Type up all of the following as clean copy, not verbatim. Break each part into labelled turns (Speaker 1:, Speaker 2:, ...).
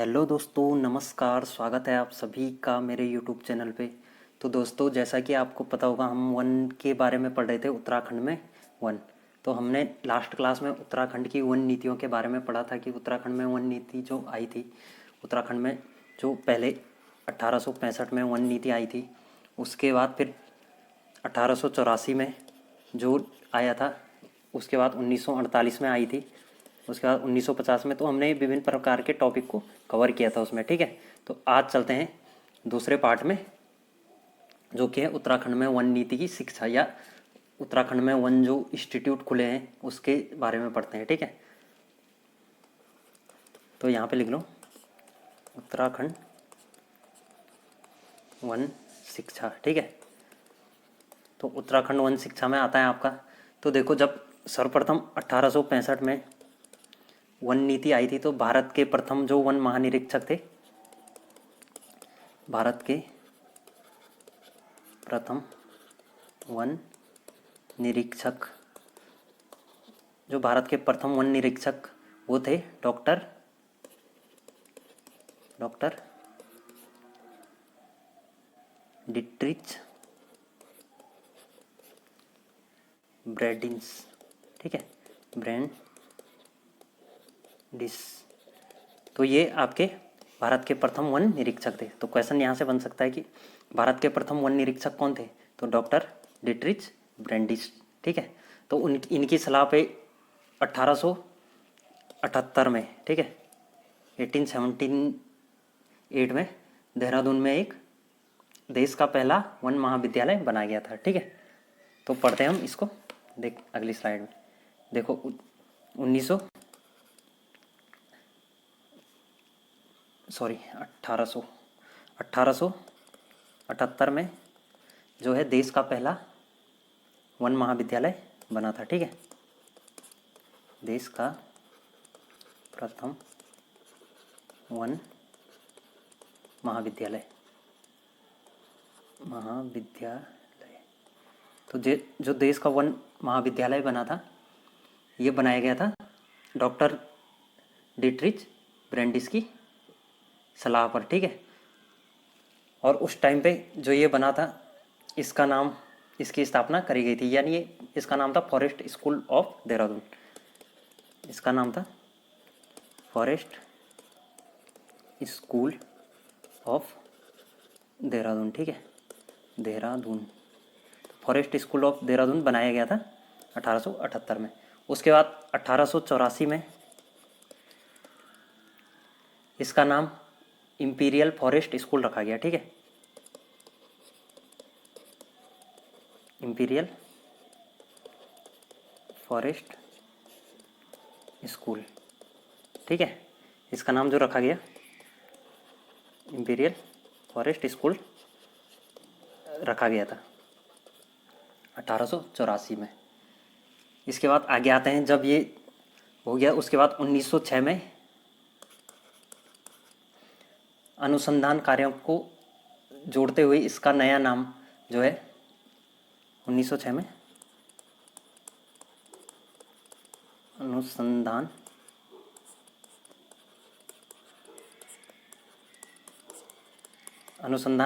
Speaker 1: Hello दोस्तों, नमस्कार। स्वागत है आप सभी का मेरे यूट्यूब चैनल पे। तो दोस्तों, जैसा कि आपको पता होगा, हम वन के बारे में पढ़ रहे थे, उत्तराखंड में वन। तो हमने लास्ट क्लास में उत्तराखंड की वन नीतियों के बारे में पढ़ा था कि उत्तराखंड में वन नीति जो आई थी, उत्तराखंड में जो पहले 1865 में वन नीति आई थी, उसके बाद फिर 1884 में जो आया था, उसके बाद 1948 में आई थी, उसके बाद 1950 में। तो हमने विभिन्न प्रकार के टॉपिक को कवर किया था उसमें, ठीक है। तो आज चलते हैं दूसरे पार्ट में, जो कि है उत्तराखंड में वन नीति की शिक्षा, या उत्तराखंड में वन जो इंस्टीट्यूट खुले हैं उसके बारे में पढ़ते हैं, ठीक है। तो यहाँ पे लिख लो, उत्तराखंड वन शिक्षा, ठीक है। तो उत्तराखंड वन शिक्षा में आता है आपका। तो देखो, जब सर्वप्रथम 1865 में वन नीति आई थी, तो भारत के प्रथम जो वन महानिरीक्षक थे, भारत के प्रथम वन निरीक्षक, जो भारत के प्रथम वन निरीक्षक वो थे डॉक्टर डिट्रिच ब्रैडिस, ठीक है, ब्रैडिस। तो ये आपके भारत के प्रथम वन निरीक्षक थे। तो क्वेश्चन यहाँ से बन सकता है कि भारत के प्रथम वन निरीक्षक कौन थे? तो डॉक्टर डिट्रिच ब्रैडिस, ठीक है। तो इनकी सलाह पे 1878 में, ठीक है, 1878 में देहरादून में एक देश का पहला वन महाविद्यालय बनाया गया था, ठीक है। तो पढ़ते हैं हम इसको, देख अगली स्लाइड में। देखो, 1878 में जो है देश का पहला वन महाविद्यालय बना था, ठीक है। देश का प्रथम वन महाविद्यालय। तो जो देश का वन महाविद्यालय बना था, ये बनाया गया था डॉक्टर डिट्रिच ब्रैडिस की सलाह पर, ठीक है। और उस टाइम पे जो ये बना था, इसकी स्थापना करी गई थी, यानी ये इसका नाम था फॉरेस्ट स्कूल ऑफ देहरादून। इसका नाम था फॉरेस्ट स्कूल ऑफ देहरादून, ठीक है, Dehradun. Forest school of Dehradun बनाया गया था 1878 में। उसके बाद 1884 में इसका नाम इंपीरियल फॉरेस्ट स्कूल रखा गया, ठीक है, इंपीरियल फॉरेस्ट स्कूल, ठीक है। इसका नाम जो रखा गया, इंपीरियल फॉरेस्ट स्कूल रखा गया था 1884 में। इसके बाद आगे आते हैं, जब ये हो गया, उसके बाद 1906 में अनुसंधान कार्यों को जोड़ते हुए इसका नया नाम जो है 1906 में अनुसंधान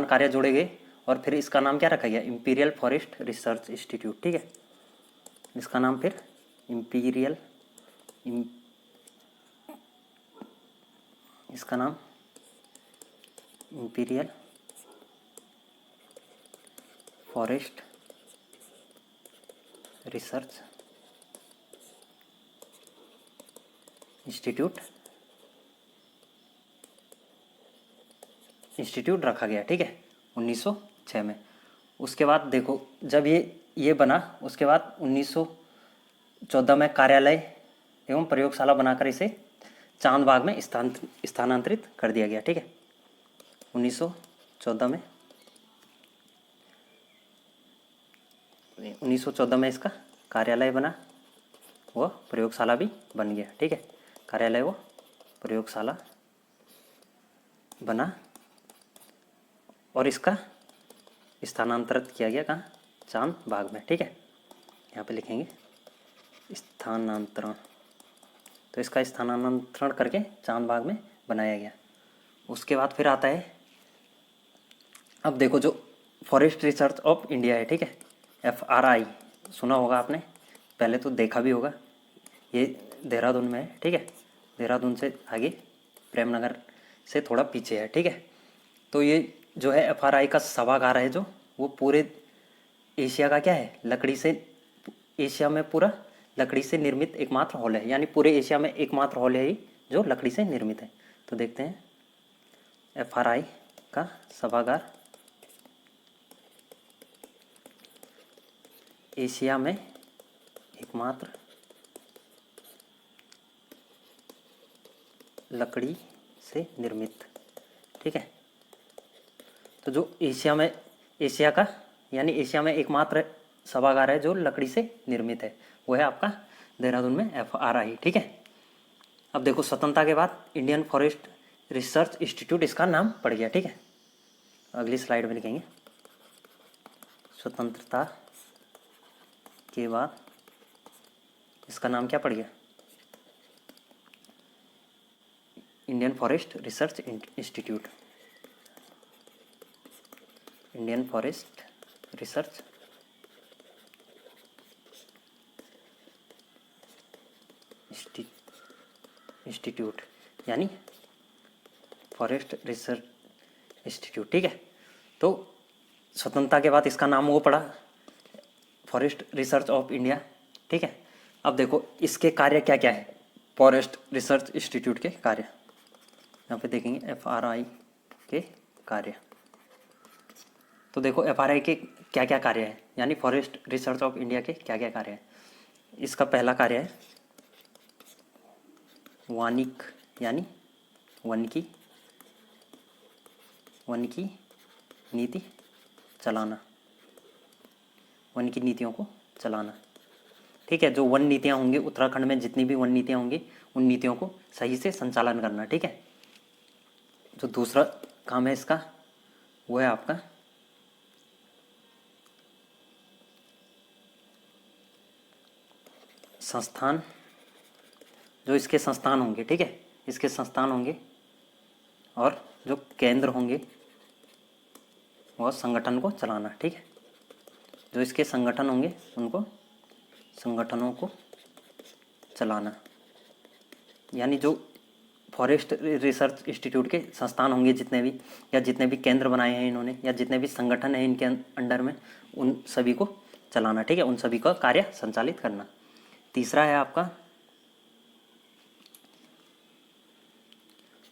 Speaker 1: कार्य जोड़े गए, और फिर इसका नाम क्या रखा गया? इंपीरियल फॉरेस्ट रिसर्च इंस्टीट्यूट, ठीक है। इसका नाम फिर इसका नाम इंपीरियल फॉरेस्ट रिसर्च इंस्टीट्यूट रखा गया, ठीक है, 1906 में। उसके बाद देखो, जब ये बना, उसके बाद 1914 में कार्यालय एवं प्रयोगशाला बनाकर इसे चांदबाग में स्थानांतरित कर दिया गया, ठीक है। 1914 में इसका कार्यालय बना, वह प्रयोगशाला भी बन गया, ठीक है। कार्यालय व प्रयोगशाला बना, और इसका स्थानांतरित किया गया कहाँ? चांदबाग में, ठीक है। यहाँ पे लिखेंगे स्थानांतरण। तो इसका स्थानांतरण करके चांदबाग में बनाया गया। उसके बाद फिर आता है, अब देखो जो फॉरेस्ट रिसर्च ऑफ इंडिया है, ठीक है, FRI, सुना होगा आपने, पहले तो देखा भी होगा। ये देहरादून में है, ठीक है, देहरादून से आगे प्रेमनगर से थोड़ा पीछे है, ठीक है। तो ये जो है FRI का सभागार है, जो वो पूरे एशिया का क्या है, लकड़ी से, एशिया में पूरा लकड़ी से निर्मित एकमात्र हॉल है, यानी पूरे एशिया में एकमात्र हॉल है ही जो लकड़ी से निर्मित है। तो देखते हैं FRI का सभागार, एशिया में एकमात्र लकड़ी से निर्मित, ठीक है। तो जो एशिया का यानी एशिया में एकमात्र सभागार है जो लकड़ी से निर्मित है, वो है आपका देहरादून में FRI, ठीक है। अब देखो स्वतंत्रता के बाद इंडियन फॉरेस्ट रिसर्च इंस्टीट्यूट इसका नाम पड़ गया, ठीक है। अगली स्लाइड में लिखेंगे, स्वतंत्रता के बाद इसका नाम क्या पड़ गया, Indian forest research institute, Indian forest research institute, यानी फॉरेस्ट रिसर्च इंस्टीट्यूट, ठीक है। तो स्वतंत्रता के बाद इसका नाम वो पड़ा, फॉरेस्ट रिसर्च ऑफ इंडिया, ठीक है। अब देखो इसके कार्य क्या क्या है, फॉरेस्ट रिसर्च इंस्टीट्यूट के कार्य, यहाँ पे देखेंगे FRI के कार्य। तो देखो FRI के क्या क्या कार्य है, यानी फॉरेस्ट रिसर्च ऑफ इंडिया के क्या क्या कार्य है। इसका पहला कार्य है वानिक, यानी वन की नीति चलाना, वन की नीतियों को चलाना, ठीक है। जो वन नीतियाँ होंगी उत्तराखंड में, जितनी भी वन नीतियाँ होंगी उन नीतियों को सही से संचालन करना, ठीक है। जो दूसरा काम है इसका वो है आपका संस्थान, जो इसके संस्थान होंगे, ठीक है, इसके संस्थान होंगे और जो केंद्र होंगे वह संगठन को चलाना, ठीक है। जो इसके संगठन होंगे उनको, संगठनों को चलाना, यानी जो फॉरेस्ट रिसर्च इंस्टीट्यूट के संस्थान होंगे जितने भी, या जितने भी केंद्र बनाए हैं इन्होंने, या जितने भी संगठन हैं इनके अंडर में, उन सभी को चलाना, ठीक है, उन सभी का कार्य संचालित करना। तीसरा है आपका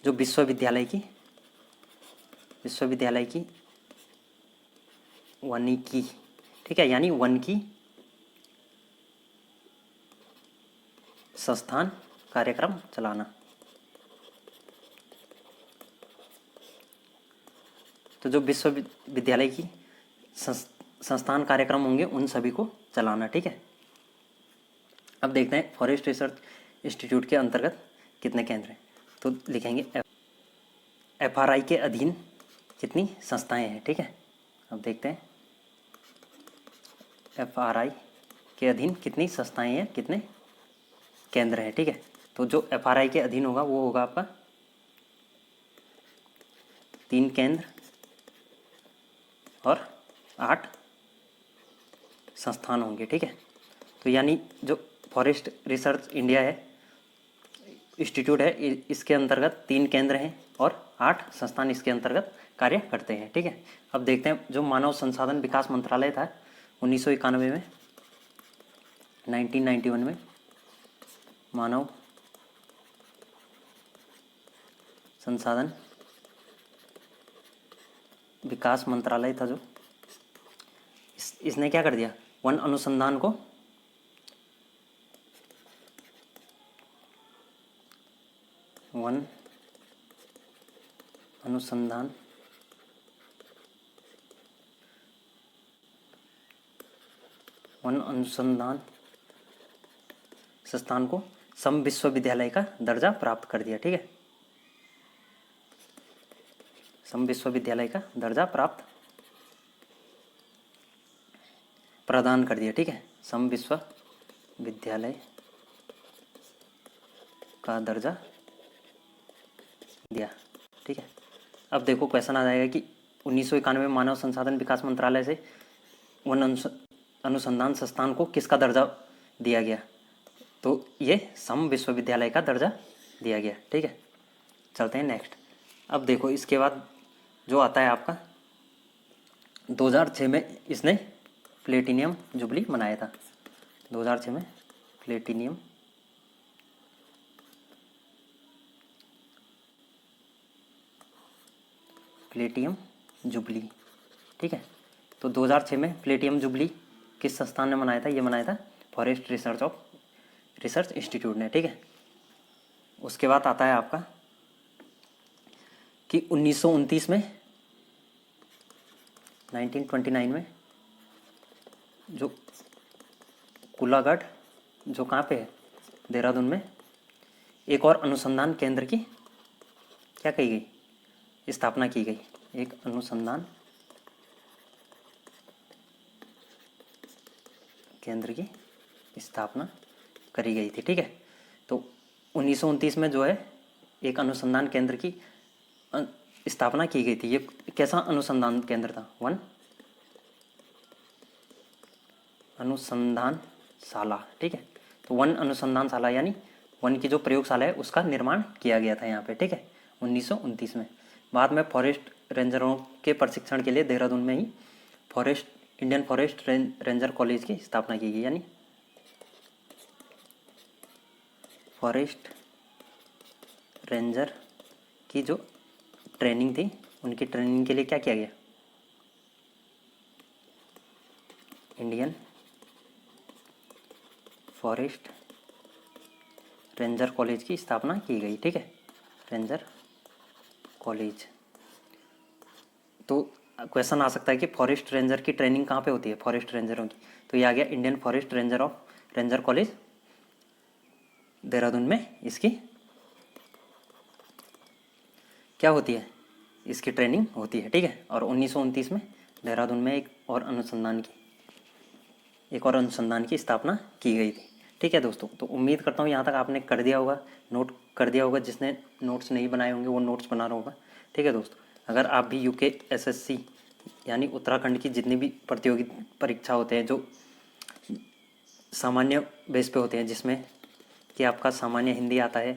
Speaker 1: जो विश्वविद्यालय की वानिकी, ठीक है, यानी वन की संस्थान कार्यक्रम चलाना। तो जो विश्वविद्यालय की संस्थान कार्यक्रम होंगे उन सभी को चलाना, ठीक है। अब देखते हैं फॉरेस्ट रिसर्च इंस्टीट्यूट के अंतर्गत कितने केंद्र हैं। तो लिखेंगे FRI के अधीन कितनी संस्थाएं हैं, ठीक है। अब देखते हैं FRI के अधीन कितनी संस्थाएं हैं, कितने केंद्र हैं, ठीक है। तो जो FRI के अधीन होगा वो होगा आपका 3 केंद्र और 8 संस्थान होंगे, ठीक है। तो यानी जो फॉरेस्ट रिसर्च इंडिया है इंस्टीट्यूट है, इसके अंतर्गत 3 केंद्र हैं और 8 संस्थान इसके अंतर्गत कार्य करते हैं, ठीक है। अब देखते हैं जो मानव संसाधन विकास मंत्रालय था 1991 में, 1991 में मानव संसाधन विकास मंत्रालय था, जो इसने क्या कर दिया, वन अनुसंधान को वन अनुसंधान संस्थान को सम विश्वविद्यालय का दर्जा प्राप्त कर दिया, ठीक है, सम विश्वविद्यालय का दर्जा प्रदान कर दिया, ठीक है, सम विश्वविद्यालय का दर्जा दिया, ठीक है। अब देखो क्वेश्चन आ जाएगा कि 1991 में मानव संसाधन विकास मंत्रालय से वन अनुसंधान संस्थान को किसका दर्जा दिया गया, तो ये सम विश्वविद्यालय का दर्जा दिया गया। ठीक है, चलते हैं नेक्स्ट। अब देखो इसके बाद जो आता है आपका 2006 में इसने प्लेटिनियम जुबली मनाया था। 2006 में प्लेटिनियम जुबली। ठीक है, तो 2006 में प्लेटिनियम जुबली किस संस्थान ने मनाया था? ये मनाया था फॉरेस्ट रिसर्च इंस्टीट्यूट ने। ठीक है, उसके बाद आता है आपका कि 1929 में 1929 में जो कुलागढ़ जो कहाँ पे है, देहरादून में, एक और अनुसंधान केंद्र की क्या कही गई, स्थापना की गई। एक अनुसंधान केंद्र की स्थापना करी गई थी। ठीक है, तो 1929 में जो है एक अनुसंधान केंद्र की स्थापना की गई थी। ये कैसा अनुसंधान केंद्र था? वन अनुसंधानशाला। ठीक है, तो वन अनुसंधानशाला यानी वन की जो प्रयोगशाला है उसका निर्माण किया गया था यहाँ पे। ठीक है, 1929 में। बाद में फॉरेस्ट रेंजरों के प्रशिक्षण के लिए देहरादून में ही इंडियन फॉरेस्ट रेंजर कॉलेज की स्थापना की गई, यानी फॉरेस्ट रेंजर की जो ट्रेनिंग थी उनकी ट्रेनिंग के लिए क्या किया गया, इंडियन फॉरेस्ट रेंजर कॉलेज की स्थापना की गई। ठीक है, रेंजर कॉलेज। तो क्वेश्चन आ सकता है कि फॉरेस्ट रेंजर की ट्रेनिंग कहाँ पे होती है, फॉरेस्ट रेंजरों की, तो ये आ गया Indian forest ranger college Dehradun में इसकी क्या होती है, इसकी ट्रेनिंग होती है। ठीक है, और 1929 में देहरादून में एक और अनुसंधान की स्थापना की गई थी। ठीक है दोस्तों, तो उम्मीद करता हूँ यहाँ तक आपने कर दिया होगा, नोट कर दिया होगा। जिसने नोट्स नहीं बनाए होंगे वो नोट्स बना रहा होगा। ठीक है दोस्तों, अगर आप भी UKSSC यानी उत्तराखंड की जितनी भी प्रतियोगी परीक्षा होते हैं जो सामान्य बेस पे होते हैं, जिसमें कि आपका सामान्य हिंदी आता है,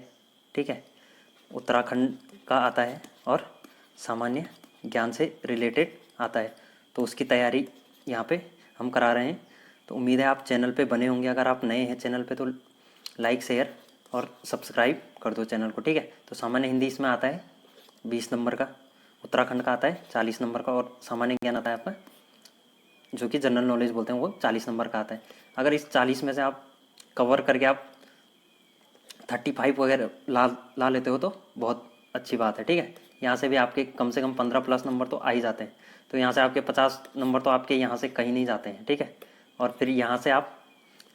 Speaker 1: ठीक है, उत्तराखंड का आता है और सामान्य ज्ञान से रिलेटेड आता है, तो उसकी तैयारी यहाँ पे हम करा रहे हैं। तो उम्मीद है आप चैनल पे बने होंगे। अगर आप नए हैं चैनल पे तो लाइक शेयर और सब्सक्राइब कर दो चैनल को। ठीक है, तो सामान्य हिंदी इसमें आता है 20 नंबर का, उत्तराखंड का आता है 40 नंबर का, और सामान्य ज्ञान आता है आपका जो कि जनरल नॉलेज बोलते हैं वो 40 नंबर का आता है। अगर इस 40 में से आप कवर करके आप 35 वगैरह ला लेते हो तो बहुत अच्छी बात है। ठीक है, यहाँ से भी आपके कम से कम 15+ नंबर तो आ ही जाते हैं। तो यहाँ से आपके 50 नंबर तो आपके यहाँ से कहीं नहीं जाते हैं। ठीक है, और फिर यहाँ से आप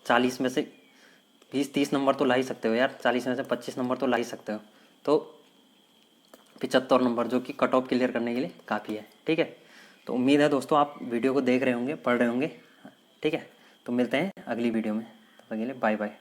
Speaker 1: 40 में से 20-30 नंबर तो ला ही सकते हो यार, 40 में से 25 नंबर तो ला ही सकते हो, तो 75 नंबर जो कि कट ऑफ क्लियर करने के लिए काफ़ी है। ठीक है, तो उम्मीद है दोस्तों आप वीडियो को देख रहे होंगे, पढ़ रहे होंगे। ठीक है, तो मिलते हैं अगली वीडियो में, तब तक के लिए बाय बाय।